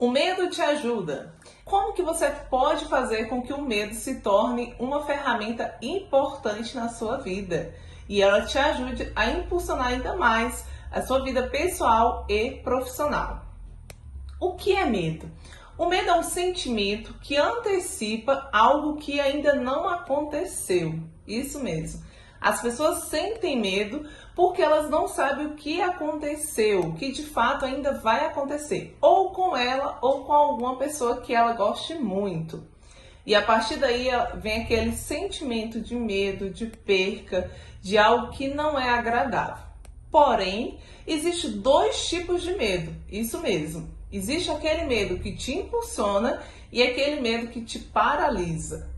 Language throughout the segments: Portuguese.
O medo te ajuda. Como que você pode fazer com que o medo se torne uma ferramenta importante na sua vida e ela te ajude a impulsionar ainda mais a sua vida pessoal e profissional? O que é medo? O medo é um sentimento que antecipa algo que ainda não aconteceu. Isso mesmo. As pessoas sentem medo porque elas não sabem o que aconteceu, o que de fato ainda vai acontecer, ou com ela ou com alguma pessoa que ela goste muito. E a partir daí vem aquele sentimento de medo, de perca, de algo que não é agradável. Porém, existem dois tipos de medo, isso mesmo. Existe aquele medo que te impulsiona e aquele medo que te paralisa.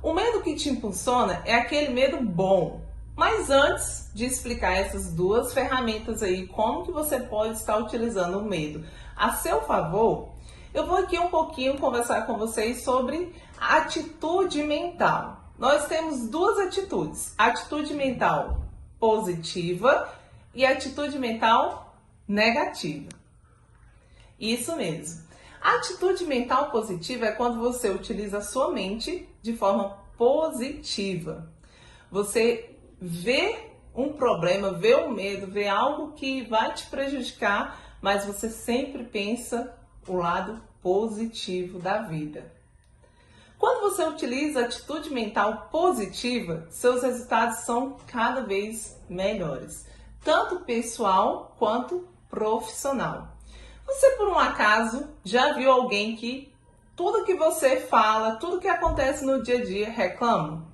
O medo que te impulsiona é aquele medo bom. Mas antes de explicar essas duas ferramentas aí, como que você pode estar utilizando o medo a seu favor, eu vou aqui um pouquinho conversar com vocês sobre atitude mental. Nós temos duas atitudes, atitude mental positiva e atitude mental negativa. Isso mesmo. A atitude mental positiva é quando você utiliza a sua mente de forma positiva. Você vê um problema, vê um medo, vê algo que vai te prejudicar, mas você sempre pensa o lado positivo da vida. Quando você utiliza a atitude mental positiva, seus resultados são cada vez melhores, tanto pessoal quanto profissional. Você, por um acaso, já viu alguém que tudo que você fala, tudo que acontece no dia a dia, reclama?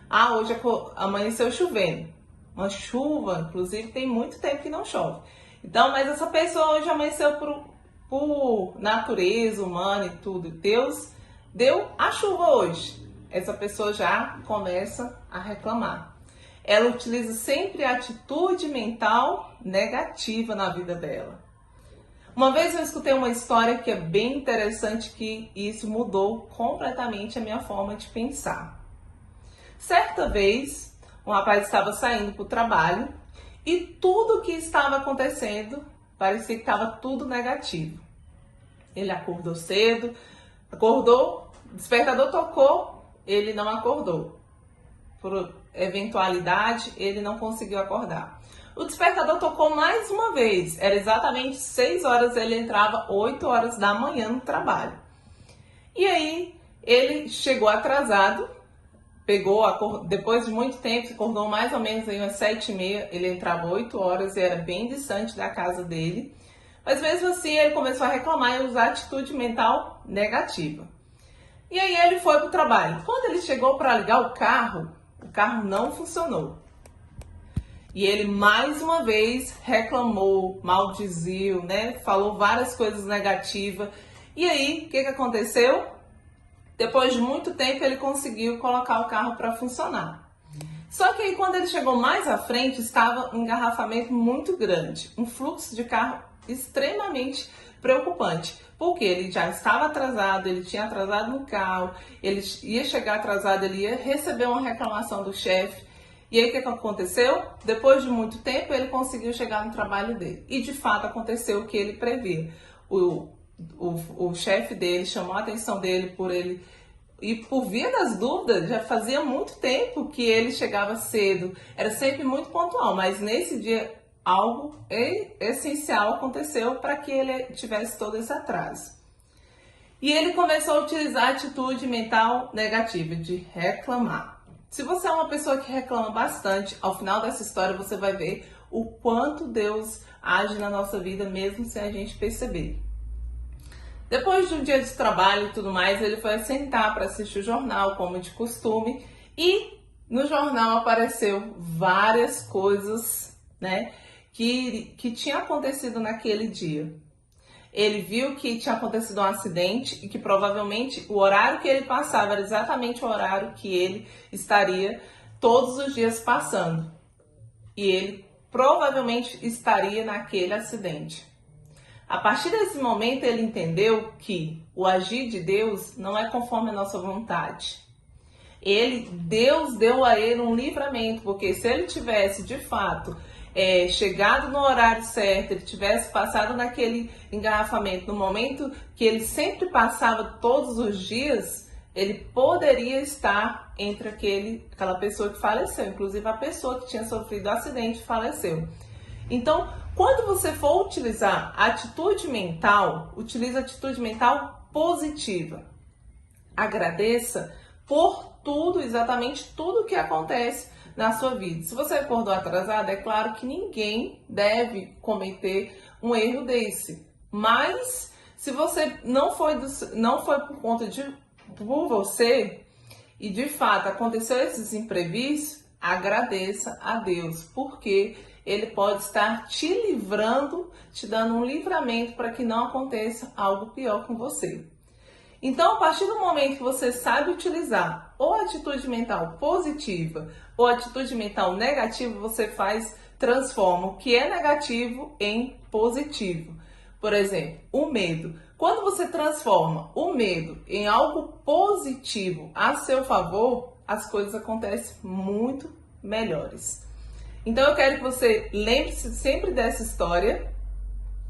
Ah, hoje amanheceu chovendo. Uma chuva, inclusive, tem muito tempo que não chove. Então, mas essa pessoa hoje amanheceu por natureza humana e tudo. Deus deu a chuva hoje. Essa pessoa já começa a reclamar. Ela utiliza sempre a atitude mental negativa na vida dela. Uma vez eu escutei uma história que é bem interessante, que isso mudou completamente a minha forma de pensar. Certa vez, um rapaz estava saindo para o trabalho e tudo o que estava acontecendo parecia que estava tudo negativo. Ele acordou cedo, o despertador tocou, ele não acordou. Por eventualidade, ele não conseguiu acordar. O despertador tocou mais uma vez, era exatamente 6 horas, ele entrava 8 horas da manhã no trabalho. E aí, ele chegou atrasado, depois de muito tempo, acordou mais ou menos aí umas 7h30, ele entrava 8 horas e era bem distante da casa dele. Mas mesmo assim, ele começou a reclamar e usar atitude mental negativa. E aí ele foi para o trabalho. Quando ele chegou para ligar o carro não funcionou. E ele mais uma vez reclamou, maldiziu, né? Falou várias coisas negativas. E aí, o que aconteceu? Depois de muito tempo, ele conseguiu colocar o carro para funcionar. Só que aí, quando ele chegou mais à frente, estava um engarrafamento muito grande. Um fluxo de carro extremamente preocupante. Porque ele já estava atrasado, ele tinha atrasado no carro, ele ia chegar atrasado, ele ia receber uma reclamação do chefe. E aí, o que aconteceu? Depois de muito tempo, ele conseguiu chegar no trabalho dele. E, de fato, aconteceu o que ele previa. O chefe dele chamou a atenção dele por ele, e por via das dúvidas, já fazia muito tempo que ele chegava cedo, era sempre muito pontual, mas nesse dia algo essencial aconteceu para que ele tivesse todo esse atraso. E ele começou a utilizar a atitude mental negativa, de reclamar. Se você é uma pessoa que reclama bastante, ao final dessa história você vai ver o quanto Deus age na nossa vida, mesmo sem a gente perceber. Depois de um dia de trabalho e tudo mais, ele foi sentar para assistir o jornal, como de costume, e no jornal apareceu várias coisas, né, que tinha acontecido naquele dia. Ele viu que tinha acontecido um acidente e que provavelmente o horário que ele passava era exatamente o horário que ele estaria todos os dias passando. E ele provavelmente estaria naquele acidente. A partir desse momento, ele entendeu que o agir de Deus não é conforme a nossa vontade. Deus deu a ele um livramento, porque se ele tivesse, de fato, chegado no horário certo, ele tivesse passado naquele engarrafamento no momento que ele sempre passava todos os dias, ele poderia estar entre aquela pessoa que faleceu, inclusive a pessoa que tinha sofrido o acidente faleceu. Então, quando você for utilizar atitude mental, utilize atitude mental positiva. Agradeça por tudo, exatamente tudo que acontece na sua vida. Se você acordou atrasado, é claro que ninguém deve cometer um erro desse. Mas se você não foi por conta por você e de fato aconteceu esses imprevistos, agradeça a Deus, porque Ele pode estar te livrando, te dando um livramento para que não aconteça algo pior com você. Então, a partir do momento que você sabe utilizar ou atitude mental positiva ou atitude mental negativa, você transforma o que é negativo em positivo. Por exemplo, o medo. Quando você transforma o medo em algo positivo a seu favor, as coisas acontecem muito melhores. Então, eu quero que você lembre-se sempre dessa história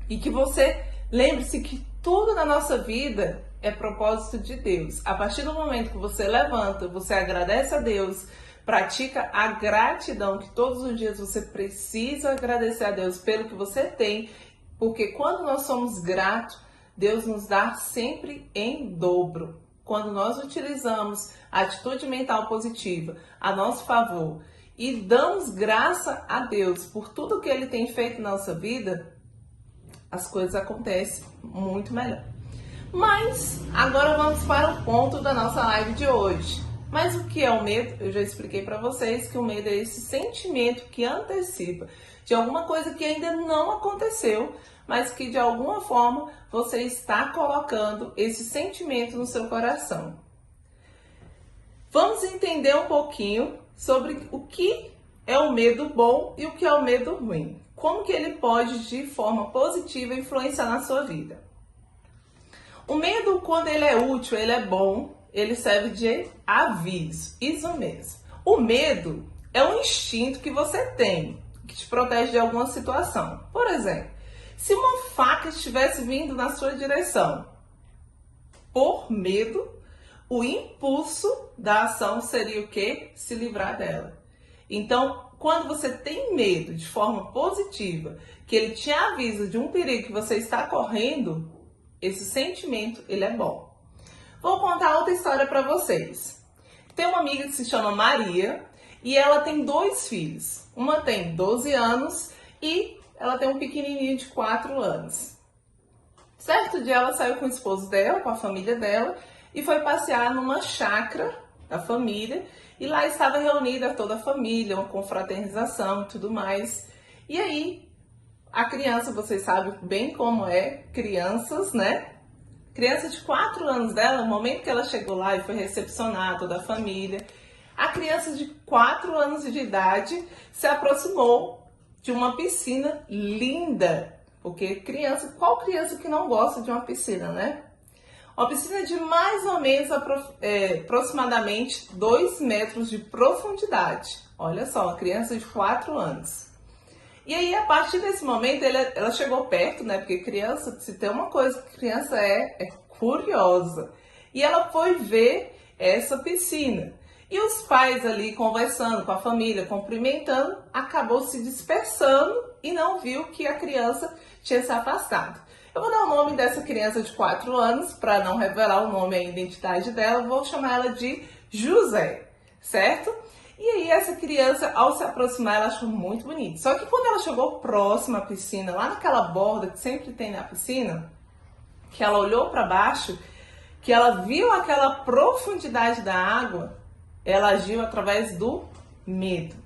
e que você lembre-se que tudo na nossa vida é propósito de Deus. A partir do momento que você levanta, você agradece a Deus, pratica a gratidão, que todos os dias você precisa agradecer a Deus pelo que você tem, porque quando nós somos gratos, Deus nos dá sempre em dobro. Quando nós utilizamos a atitude mental positiva a nosso favor e damos graça a Deus por tudo que Ele tem feito na nossa vida, as coisas acontecem muito melhor. Mas agora vamos para o ponto da nossa live de hoje. Mas o que é o medo? Eu já expliquei para vocês que o medo é esse sentimento que antecipa de alguma coisa que ainda não aconteceu, mas que de alguma forma você está colocando esse sentimento no seu coração. Vamos entender um pouquinho sobre o que é o medo bom e o que é o medo ruim. Como que ele pode, de forma positiva, influenciar na sua vida. O medo, quando ele é útil, ele é bom, ele serve de aviso, isso mesmo. O medo é um instinto que você tem, que te protege de alguma situação. Por exemplo, se uma faca estivesse vindo na sua direção, por medo, o impulso da ação seria o quê? Se livrar dela. Então, quando você tem medo de forma positiva, que ele te avisa de um perigo que você está correndo, esse sentimento, ele é bom. Vou contar outra história para vocês. Tem uma amiga que se chama Maria e ela tem 2 filhos. Uma tem 12 anos e ela tem um pequenininho de 4 anos. Certo dia ela saiu com o esposo dela, com a família dela, e foi passear numa chácara da família. E lá estava reunida toda a família, uma confraternização e tudo mais. E aí, a criança, vocês sabem bem como é, crianças, né? Criança de 4 anos dela, no momento que ela chegou lá e foi recepcionar toda a família, a criança de 4 anos de idade se aproximou de uma piscina linda. Porque qual criança que não gosta de uma piscina, né? Uma piscina de mais ou menos aproximadamente 2 metros de profundidade. Olha só, uma criança de 4 anos. E aí, a partir desse momento, ela chegou perto, né? Porque criança, se tem uma coisa que criança é curiosa. E ela foi ver essa piscina. E os pais ali conversando com a família, cumprimentando, acabou se dispersando e não viu que a criança tinha se afastado. Eu vou dar o nome dessa criança de 4 anos, para não revelar o nome e a identidade dela, vou chamar ela de José, certo? E aí essa criança, ao se aproximar, ela achou muito bonito. Só que quando ela chegou próxima à piscina, lá naquela borda que sempre tem na piscina, que ela olhou para baixo, que ela viu aquela profundidade da água, ela agiu através do medo.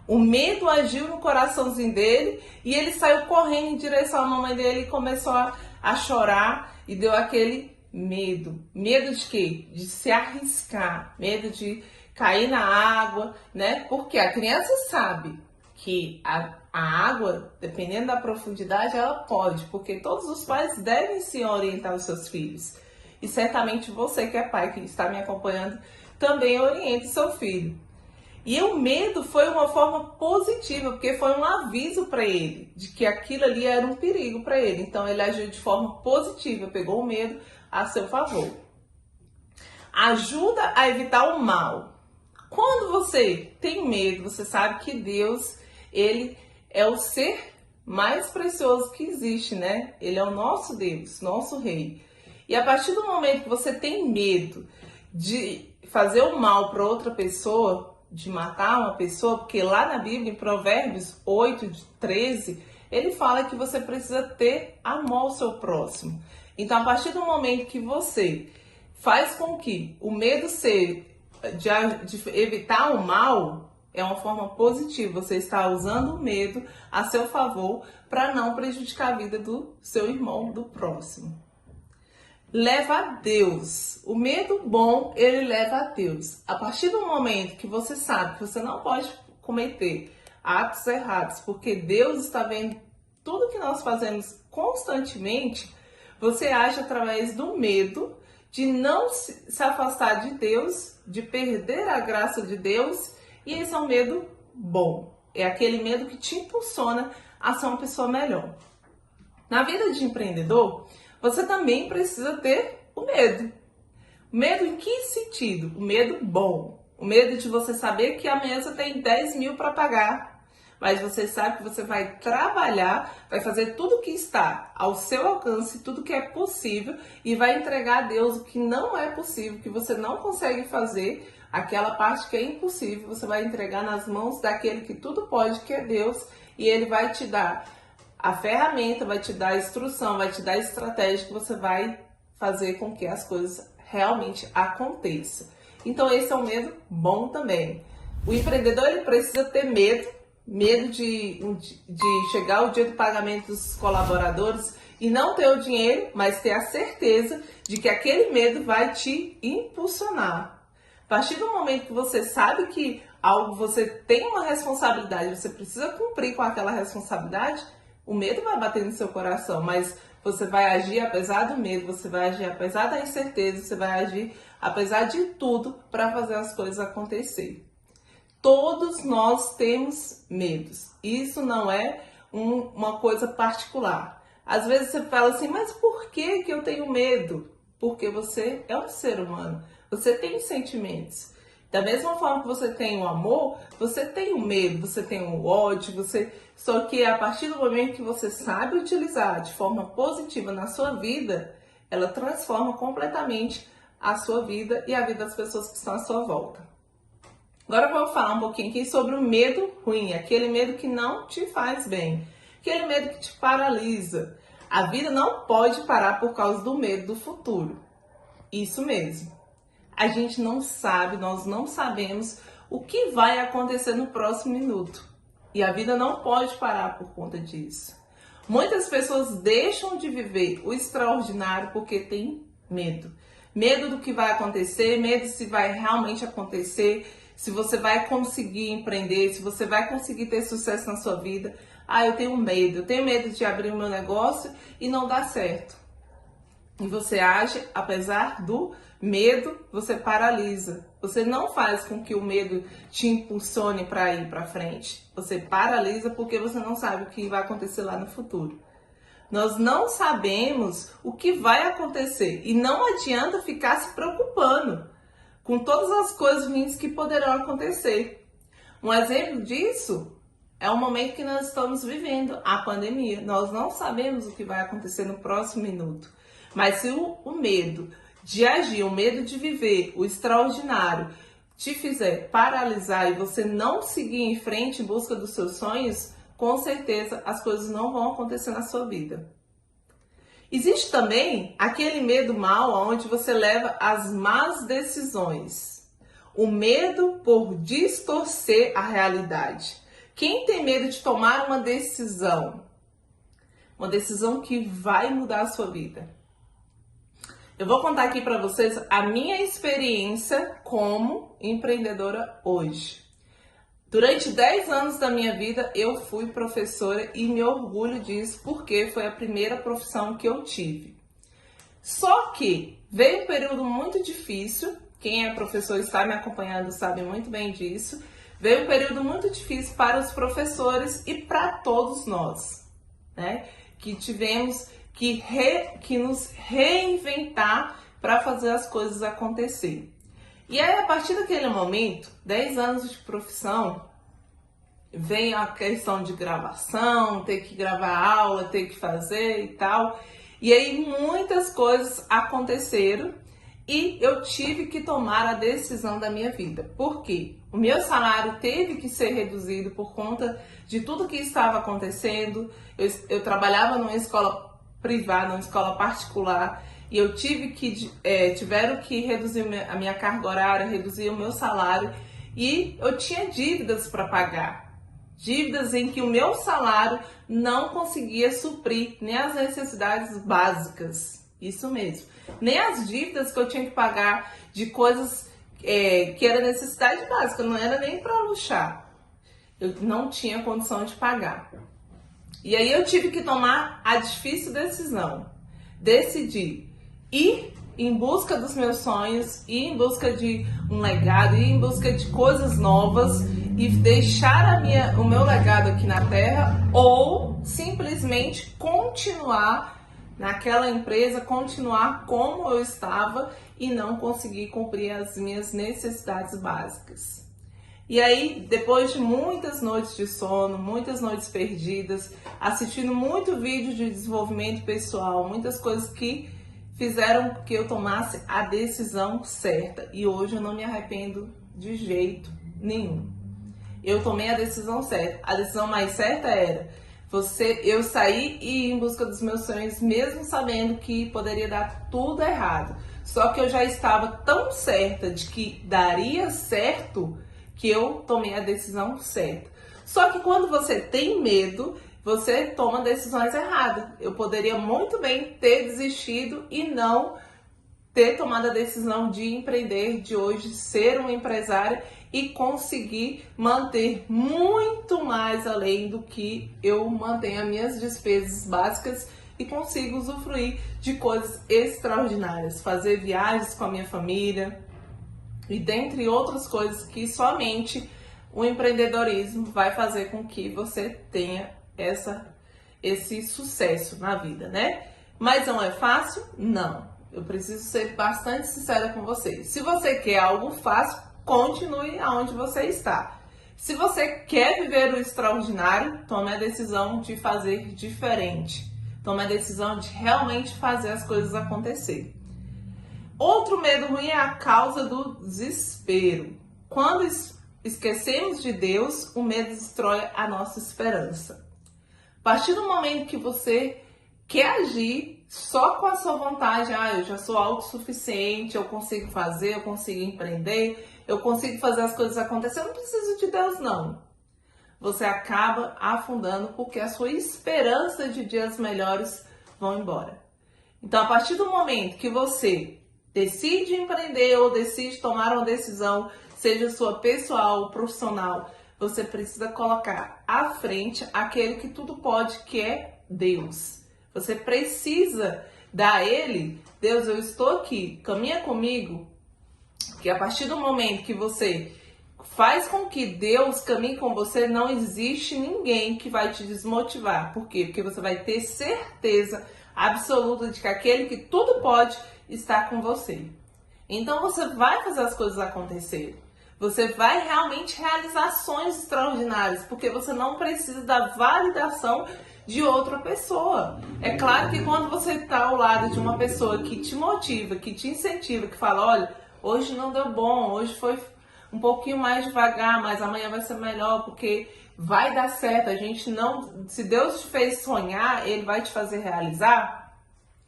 O medo agiu no coraçãozinho dele e ele saiu correndo em direção à mamãe dele e começou a chorar e deu aquele medo. Medo de quê? De se arriscar, medo de cair na água, né? Porque a criança sabe que a água, dependendo da profundidade, ela pode, porque todos os pais devem se orientar os seus filhos. E certamente você que é pai, que está me acompanhando, também oriente seu filho. E o medo foi uma forma positiva, porque foi um aviso para ele de que aquilo ali era um perigo para ele. Então ele agiu de forma positiva, pegou o medo a seu favor. Ajuda a evitar o mal. Quando você tem medo, você sabe que Deus, ele é o ser mais precioso que existe, né? Ele é o nosso Deus, nosso rei. E a partir do momento que você tem medo de fazer o mal para outra pessoa, de matar uma pessoa, porque lá na Bíblia, em Provérbios 8:13, ele fala que você precisa ter amor ao seu próximo. Então, a partir do momento que você faz com que o medo de evitar o mal, é uma forma positiva. Você está usando o medo a seu favor para não prejudicar a vida do seu irmão, do próximo. Leva a Deus. O medo bom, ele leva a Deus. A partir do momento que você sabe que você não pode cometer atos errados, porque Deus está vendo tudo que nós fazemos constantemente, você age através do medo de não se afastar de Deus, de perder a graça de Deus, e esse é um medo bom. É aquele medo que te impulsiona a ser uma pessoa melhor. Na vida de empreendedor, você também precisa ter o medo. Medo em que sentido? O medo bom. O medo de você saber que amanhã você tem 10 mil para pagar, mas você sabe que você vai trabalhar, vai fazer tudo que está ao seu alcance, tudo que é possível, e vai entregar a Deus o que não é possível, que você não consegue fazer, aquela parte que é impossível, você vai entregar nas mãos daquele que tudo pode, que é Deus, e ele vai te dar a ferramenta, vai te dar a instrução, vai te dar a estratégia que você vai fazer com que as coisas realmente aconteçam. Então esse é um medo bom também. O empreendedor, ele precisa ter medo de chegar o dia do pagamento dos colaboradores e não ter o dinheiro, mas ter a certeza de que aquele medo vai te impulsionar. A partir do momento que você sabe que você tem uma responsabilidade, você precisa cumprir com aquela responsabilidade, o medo vai bater no seu coração, mas você vai agir apesar do medo, você vai agir apesar da incerteza, você vai agir apesar de tudo para fazer as coisas acontecer. Todos nós temos medos. Isso não é uma coisa particular. Às vezes você fala assim, mas por que eu tenho medo? Porque você é um ser humano, você tem sentimentos. Da mesma forma que você tem o amor, você tem o medo, você tem o ódio, só que a partir do momento que você sabe utilizar de forma positiva na sua vida, ela transforma completamente a sua vida e a vida das pessoas que estão à sua volta. Agora eu vou falar um pouquinho aqui sobre o medo ruim, aquele medo que não te faz bem, aquele medo que te paralisa. A vida não pode parar por causa do medo do futuro. Isso mesmo. A gente não sabe, nós não sabemos o que vai acontecer no próximo minuto. E a vida não pode parar por conta disso. Muitas pessoas deixam de viver o extraordinário porque tem medo. Medo do que vai acontecer, medo se vai realmente acontecer, se você vai conseguir empreender, se você vai conseguir ter sucesso na sua vida. Eu tenho medo de abrir o meu negócio e não dar certo. E você age, apesar do medo, você paralisa. Você não faz com que o medo te impulsione para ir para frente. Você paralisa porque você não sabe o que vai acontecer lá no futuro. Nós não sabemos o que vai acontecer e não adianta ficar se preocupando com todas as coisas ruins que poderão acontecer. Um exemplo disso é o momento que nós estamos vivendo, a pandemia. Nós não sabemos o que vai acontecer no próximo minuto. Mas se o medo de agir, o medo de viver, o extraordinário, te fizer paralisar e você não seguir em frente em busca dos seus sonhos, com certeza as coisas não vão acontecer na sua vida. Existe também aquele medo mau onde você leva as más decisões. O medo por distorcer a realidade. Quem tem medo de tomar uma decisão que vai mudar a sua vida? Eu vou contar aqui para vocês a minha experiência como empreendedora hoje. Durante 10 anos da minha vida eu fui professora e me orgulho disso porque foi a primeira profissão que eu tive. Só que veio um período muito difícil, quem é professor e está me acompanhando sabe muito bem disso. Veio um período muito difícil para os professores e para todos nós, né? Que tivemos que nos reinventar para fazer as coisas acontecer. E aí, a partir daquele momento, 10 anos de profissão, vem a questão de gravação, ter que gravar aula, ter que fazer e tal. E aí muitas coisas aconteceram e eu tive que tomar a decisão da minha vida. Por quê? O meu salário teve que ser reduzido por conta de tudo que estava acontecendo. Eu trabalhava numa escola privada, numa escola particular, e eu tiveram que reduzir a minha carga horária, reduzir o meu salário, e eu tinha dívidas para pagar. Dívidas em que o meu salário não conseguia suprir nem as necessidades básicas, isso mesmo. Nem as dívidas que eu tinha que pagar de coisas que era necessidade básica, não era nem para luxar. Eu não tinha condição de pagar. E aí eu tive que tomar a difícil decisão. Decidi ir em busca dos meus sonhos, ir em busca de um legado, ir em busca de coisas novas e deixar o meu legado aqui na Terra, ou simplesmente continuar naquela empresa, continuar como eu estava e não conseguir cumprir as minhas necessidades básicas. E aí, depois de muitas noites de sono, muitas noites perdidas, assistindo muito vídeo de desenvolvimento pessoal, muitas coisas que fizeram que eu tomasse a decisão certa. E hoje eu não me arrependo de jeito nenhum. Eu tomei a decisão certa. A decisão mais certa era eu sair e ir em busca dos meus sonhos, mesmo sabendo que poderia dar tudo errado. Só que eu já estava tão certa de que daria certo que eu tomei a decisão certa. Só que quando você tem medo, você toma decisões erradas. Eu poderia muito bem ter desistido e não ter tomado a decisão de empreender, de hoje ser uma empresária e conseguir manter muito mais além do que eu mantenho as minhas despesas básicas e consigo usufruir de coisas extraordinárias, fazer viagens com a minha família e dentre outras coisas que somente o empreendedorismo vai fazer com que você tenha esse sucesso na vida, né? Mas não é fácil? Não. Eu preciso ser bastante sincera com vocês. Se você quer algo fácil, continue aonde você está. Se você quer viver o extraordinário, tome a decisão de fazer diferente. Tome a decisão de realmente fazer as coisas acontecer. Outro medo ruim é a causa do desespero. Quando esquecemos de Deus, o medo destrói a nossa esperança. A partir do momento que você quer agir só com a sua vontade, eu já sou autossuficiente, eu consigo fazer, eu consigo empreender, eu consigo fazer as coisas acontecer, eu não preciso de Deus não. Você acaba afundando porque a sua esperança de dias melhores vão embora. Então, a partir do momento que você decide empreender ou decide tomar uma decisão, seja sua pessoal ou profissional, você precisa colocar à frente aquele que tudo pode, que é Deus. Você precisa dar a Ele, Deus, eu estou aqui, caminha comigo, que a partir do momento que você faz com que Deus caminhe com você, não existe ninguém que vai te desmotivar. Por quê? Porque você vai ter certeza absoluta de que aquele que tudo pode está com você. Então você vai fazer as coisas acontecerem. Você vai realmente realizar sonhos extraordinários, porque você não precisa da validação de outra pessoa. É claro que quando você está ao lado de uma pessoa que te motiva, que te incentiva, que fala, olha, hoje não deu bom, hoje foi um pouquinho mais devagar, mas amanhã vai ser melhor, porque vai dar certo. A gente não, se Deus te fez sonhar, Ele vai te fazer realizar.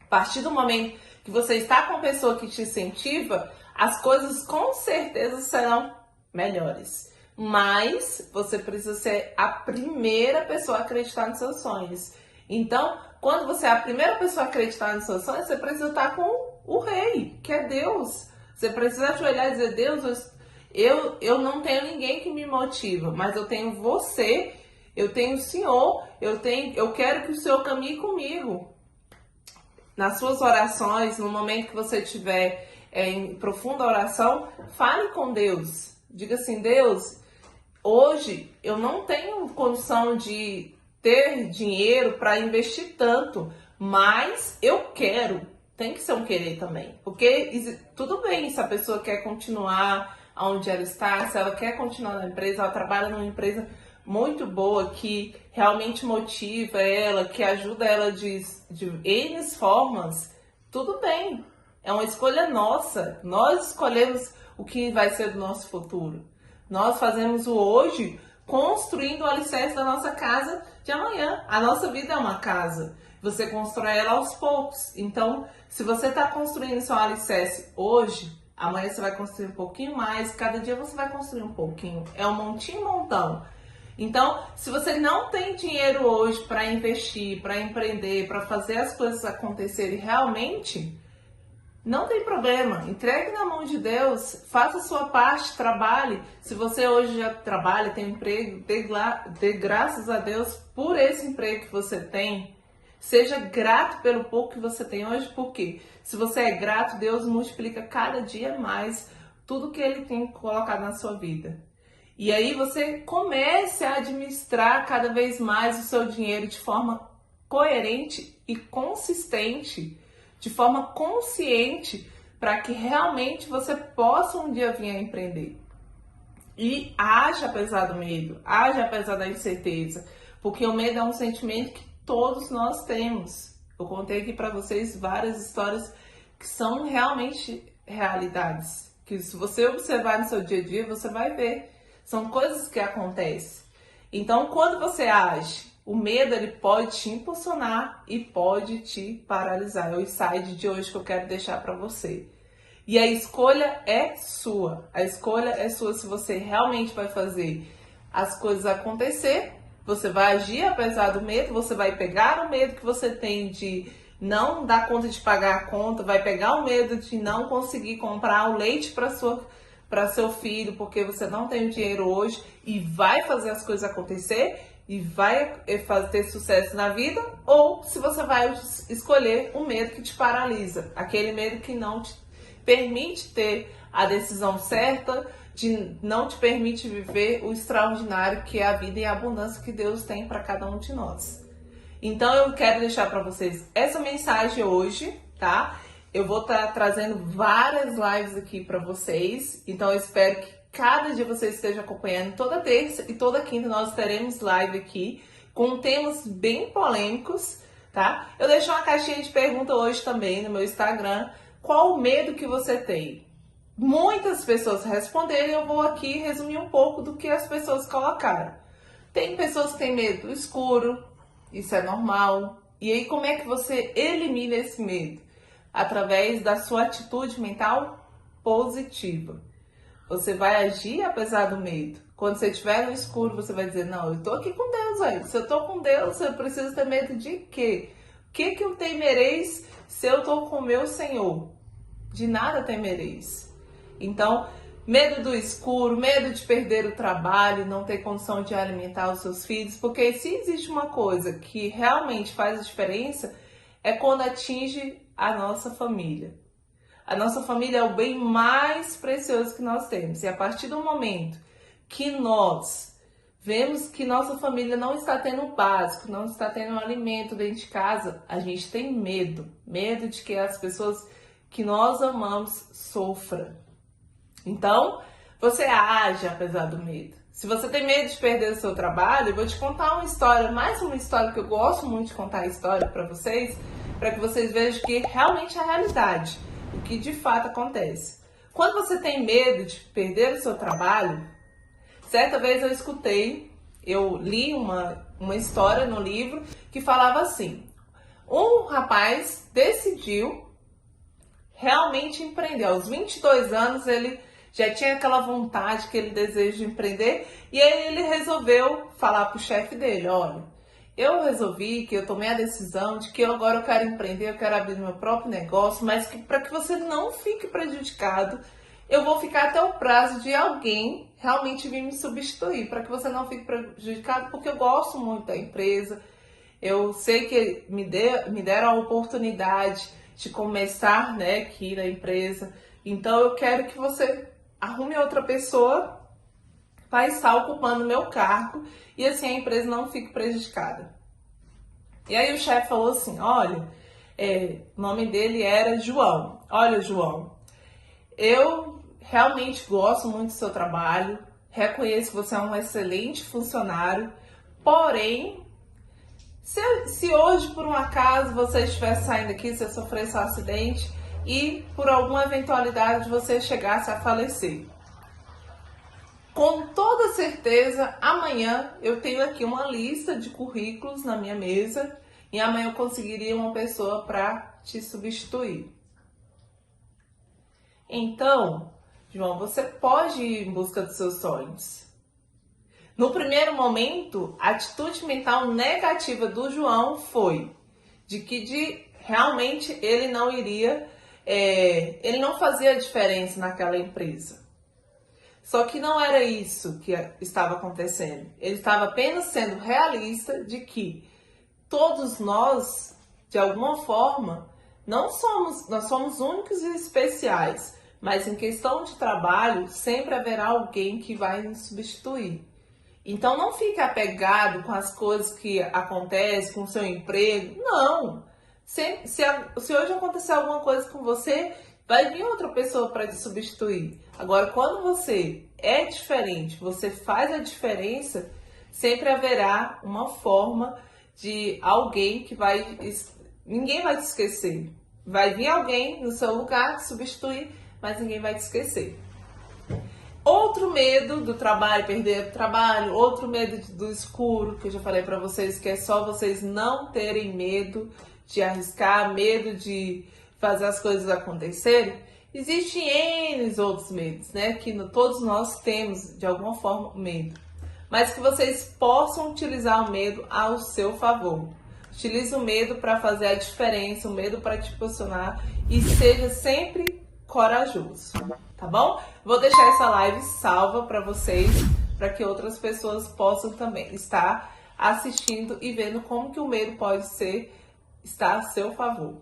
A partir do momento que você está com uma pessoa que te incentiva, as coisas com certeza serão melhores. Mas você precisa ser a primeira pessoa a acreditar nos seus sonhos. Então, quando você é a primeira pessoa a acreditar nos seus sonhos, você precisa estar com o rei, que é Deus. Você precisa ajoelhar e dizer, Deus, eu não tenho ninguém que me motiva, mas eu tenho você, eu tenho o Senhor, eu quero que o Senhor caminhe comigo. Nas suas orações, no momento que você estiver em profunda oração, fale com Deus. Diga assim, Deus, Hoje eu não tenho condição de ter dinheiro para investir tanto, mas eu quero. Tem que ser um querer também, porque tudo bem se a pessoa quer continuar onde ela está, se ela quer continuar na empresa, ela trabalha numa empresa muito boa que realmente motiva ela, que ajuda ela de N formas, tudo bem. É uma escolha nossa. Nós escolhemos o que vai ser do nosso futuro. Nós fazemos o hoje construindo o alicerce da nossa casa de amanhã. A nossa vida é uma casa. Você constrói ela aos poucos. Então, se você está construindo seu alicerce hoje, amanhã você vai construir um pouquinho mais. Cada dia você vai construir um pouquinho. É um montinho, montão. Então, se você não tem dinheiro hoje para investir, para empreender, para fazer as coisas acontecerem realmente, não tem problema, entregue na mão de Deus, faça a sua parte, trabalhe. Se você hoje já trabalha, tem um emprego, dê graças a Deus por esse emprego que você tem. Seja grato pelo pouco que você tem hoje, porque se você é grato, Deus multiplica cada dia mais tudo que Ele tem colocado na sua vida. E aí você comece a administrar cada vez mais o seu dinheiro de forma coerente e consistente, de forma consciente, para que realmente você possa um dia vir a empreender. E age apesar do medo, age apesar da incerteza, porque o medo é um sentimento que todos nós temos. Eu contei aqui para vocês várias histórias que são realmente realidades, que se você observar no seu dia a dia, você vai ver. São coisas que acontecem. Então, quando você age, o medo ele pode te impulsionar e pode te paralisar. É o insight de hoje que eu quero deixar para você. E a escolha é sua. A escolha é sua se você realmente vai fazer as coisas acontecer. Você vai agir apesar do medo, você vai pegar o medo que você tem de não dar conta de pagar a conta, vai pegar o medo de não conseguir comprar o leite para seu filho, porque você não tem o dinheiro hoje, e vai fazer as coisas acontecer e vai ter sucesso na vida, ou se você vai escolher o medo que te paralisa, aquele medo que não te permite ter a decisão certa, não te permite viver o extraordinário que é a vida e a abundância que Deus tem para cada um de nós. Então eu quero deixar para vocês essa mensagem hoje, tá? Eu vou estar trazendo várias lives aqui para vocês, então eu espero que cada dia você esteja acompanhando. Toda terça e toda quinta nós teremos live aqui com temas bem polêmicos, tá? Eu deixei uma caixinha de pergunta hoje também no meu Instagram. Qual o medo que você tem? Muitas pessoas responderam e eu vou aqui resumir um pouco do que as pessoas colocaram. Tem pessoas que têm medo do escuro, isso é normal. E aí como é que você elimina esse medo? Através da sua atitude mental positiva. Você vai agir apesar do medo. Quando você estiver no escuro, você vai dizer, não, eu tô aqui com Deus aí. Se eu tô com Deus, eu preciso ter medo de quê? O que eu temereis se eu tô com o meu Senhor? De nada temereis. Então, medo do escuro, medo de perder o trabalho, não ter condição de alimentar os seus filhos, porque se existe uma coisa que realmente faz a diferença, é quando atinge a nossa família. A nossa família é o bem mais precioso que nós temos. E a partir do momento que nós vemos que nossa família não está tendo o básico, não está tendo o alimento dentro de casa, a gente tem medo. Medo de que as pessoas que nós amamos sofram. Então, você age apesar do medo. Se você tem medo de perder o seu trabalho, eu vou te contar uma história, mais uma história que eu gosto muito de contar a história para que vocês vejam que realmente é a realidade, o que de fato acontece. Quando você tem medo de perder o seu trabalho, certa vez eu li uma história no livro que falava assim, um rapaz decidiu realmente empreender. Aos 22 anos ele já tinha aquela vontade, aquele desejo de empreender, e aí ele resolveu falar para o chefe dele, olha, eu resolvi que eu tomei a decisão de que agora eu quero empreender, eu quero abrir meu próprio negócio, mas que para que você não fique prejudicado, eu vou ficar até o prazo de alguém realmente vir me substituir, para que você não fique prejudicado, porque eu gosto muito da empresa, eu sei que me deram a oportunidade de começar, né, aqui na empresa, então eu quero que você arrume outra pessoa vai estar ocupando o meu cargo e assim a empresa não fique prejudicada. E aí o chefe falou assim, olha, o nome dele era João. Olha, João, eu realmente gosto muito do seu trabalho, reconheço que você é um excelente funcionário, porém, se hoje por um acaso você estivesse saindo aqui, você sofresse um acidente e por alguma eventualidade você chegasse a falecer, com toda certeza, amanhã eu tenho aqui uma lista de currículos na minha mesa e amanhã eu conseguiria uma pessoa para te substituir. Então, João, você pode ir em busca dos seus sonhos. No primeiro momento, a atitude mental negativa do João foi de realmente ele não iria, ele não fazia diferença naquela empresa. Só que não era isso que estava acontecendo. Ele estava apenas sendo realista de que todos nós, de alguma forma, nós somos únicos e especiais, mas em questão de trabalho, sempre haverá alguém que vai nos substituir. Então não fique apegado com as coisas que acontecem, com o seu emprego. Não! Se hoje acontecer alguma coisa com você, vai vir outra pessoa para te substituir. Agora, quando você é diferente, você faz a diferença, sempre haverá uma forma de alguém que ninguém vai te esquecer. Vai vir alguém no seu lugar te substituir, mas ninguém vai te esquecer. Outro medo do trabalho, perder o trabalho, outro medo do escuro, que eu já falei para vocês, que é só vocês não terem medo de arriscar, medo de fazer as coisas acontecerem. Existem N outros medos, né? Que todos nós temos, de alguma forma, medo. Mas que vocês possam utilizar o medo ao seu favor. Utilize o medo para fazer a diferença, o medo para te posicionar e seja sempre corajoso, tá bom? Vou deixar essa live salva para vocês, para que outras pessoas possam também estar assistindo e vendo como que o medo pode estar a seu favor.